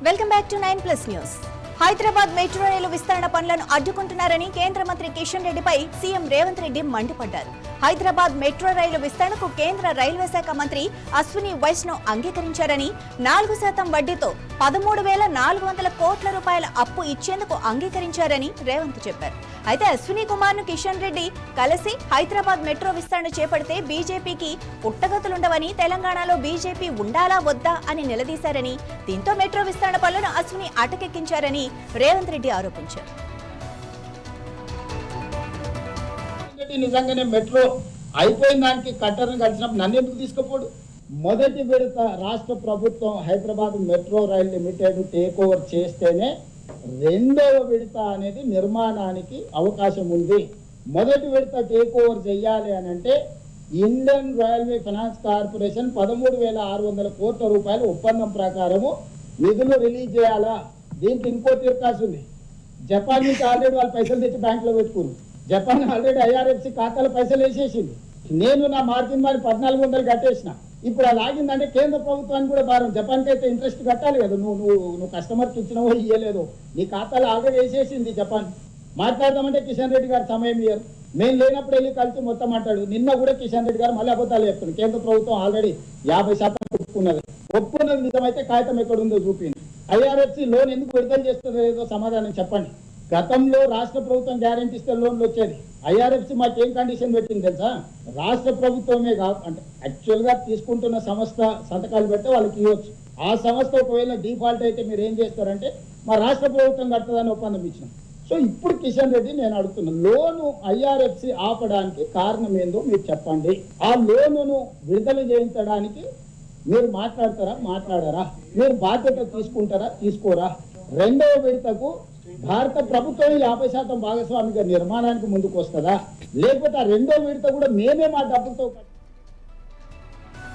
Welcome back to 9+ news. Hyderabad metro rail విస్తరణ పనులను అడ్డుకుంటున్నారని కేంద్ర మంత్రి కిషన్ రెడ్డిపై సీఎం రేవంత్ రెడ్డి మండిపడ్డారు. హైదరాబాద్ మెట్రో రైలు విస్తరణకు కేంద్ర రైల్వే శాఖ మంత్రి అశ్విని వైష్ణవ్ అంగీకరించారని, 4% వడ్డీతో 13,400 కోట్ల రూపాయల అప్పు ఇచ్చేందుకు అంగీకరించారని రేవంత్ చెప్పారు. అయితే అశ్విని కుమార్ ను కిషన్ రెడ్డి కలిసి హైదరాబాద్ మెట్రో విస్తరణ చేపడితే బీజేపీకి పుట్టగతులుండవని, తెలంగాణలో బీజేపీ ఉండాలా వద్దా అని నిలదీశారని, దీంతో మెట్రో విస్తరణ పనులను అశ్విని అటకెక్కించారని రేవంత్ రెడ్డి ఆరోపించారు. నిజంగానే మెట్రో అయిపోయిన దానికి కట్టర్ని కలిసినప్పుడు నన్ను ఎందుకు తీసుకుపోడు? మొదటి విడత రాష్ట్ర ప్రభుత్వం Hyderabad metro rail limited take over చేస్తేనే రెండవ విడత అనేది నిర్మాణానికి అవకాశం ఉంది. మొదటి విడత టేక్ ఓవర్ చేయాలి అని అంటే ఇండియన్ రైల్వే ఫైనాన్స్ కార్పొరేషన్ 13,600 కోట్ల రూపాయల ఒప్పందం ప్రకారము నిధులు రిలీజ్ చేయాలా. దీనికి ఇంకో తిరకాసు ఉంది. జపాన్ నుంచి ఆల్రెడీ వాళ్ళు పైసలు తెచ్చి బ్యాంకులో పెట్టుకున్నారు. జపాన్ ఆల్రెడీ ఐఆర్ఎఫ్సి ఖాతాలో పైసలు వేసేసింది. నేను నా మార్జిన్ మరి 1400 కట్టేసిన. ఇప్పుడు అది ఆగిందంటే కేంద్ర ప్రభుత్వానికి కూడా భారం. జపాన్కి అయితే ఇంట్రెస్ట్ కట్టాలి కదా. నువ్వు కస్టమర్కి ఇచ్చినవో ఇయ్యలేదో నీ ఖాతాలో ఆల్రెడీ వేసేసింది జపాన్. మాట్లాడదామంటే కిషన్ రెడ్డి గారు సమయం ఇయ్యారు. మేము లేనప్పుడు వెళ్ళి కలిసి మొత్తం మాట్లాడు. నిన్న కూడా కిషన్ రెడ్డి గారు మళ్ళీ అబద్ధాలు చెప్తున్నారు. కేంద్ర ప్రభుత్వం ఆల్రెడీ 50% ఒప్పుకున్నది నిజమైతే కాగితం ఎక్కడుందో చూపింది. ఐఆర్ఎఫ్సి లోన్ ఎందుకు విడుదల చేస్తుందో ఏదో సమాధానం చెప్పండి. గతంలో రాష్ట్ర ప్రభుత్వం గ్యారెంటీ ఇస్తే లోన్లు వచ్చేది. ఐఆర్ఎఫ్సి మాకేం కండిషన్ పెట్టింది తెలుసా? రాష్ట్ర ప్రభుత్వమే కాదు, అంటే యాక్చువల్గా తీసుకుంటున్న సంస్థ సంతకాలు పెడితే వాళ్ళకి ఇవ్వచ్చు. ఆ సంస్థ ఒకవేళ డిఫాల్ట్ అయితే మీరు ఏం చేస్తారంటే మా రాష్ట్ర ప్రభుత్వం కట్టదని ఒప్పందం ఇచ్చినాం. సో ఇప్పుడు కిషన్ రెడ్డి నేను అడుగుతున్నా, లోను ఐఆర్ఎఫ్సి ఆపడానికి కారణం ఏందో మీరు చెప్పండి. ఆ లోనును విడుదల చేయించడానికి మీరు మాట్లాడరా? మీరు బాధ్యత తీసుకుంటారా? తీసుకోరా? రెండవ విడతకు భారత ప్రభుత్వం 50% భాగస్వామిగా నిర్మాణానికి ముందుకు వస్తుందా? లేకపోతే ఆ రెండో విడత కూడా మేమే మా డబ్బులతో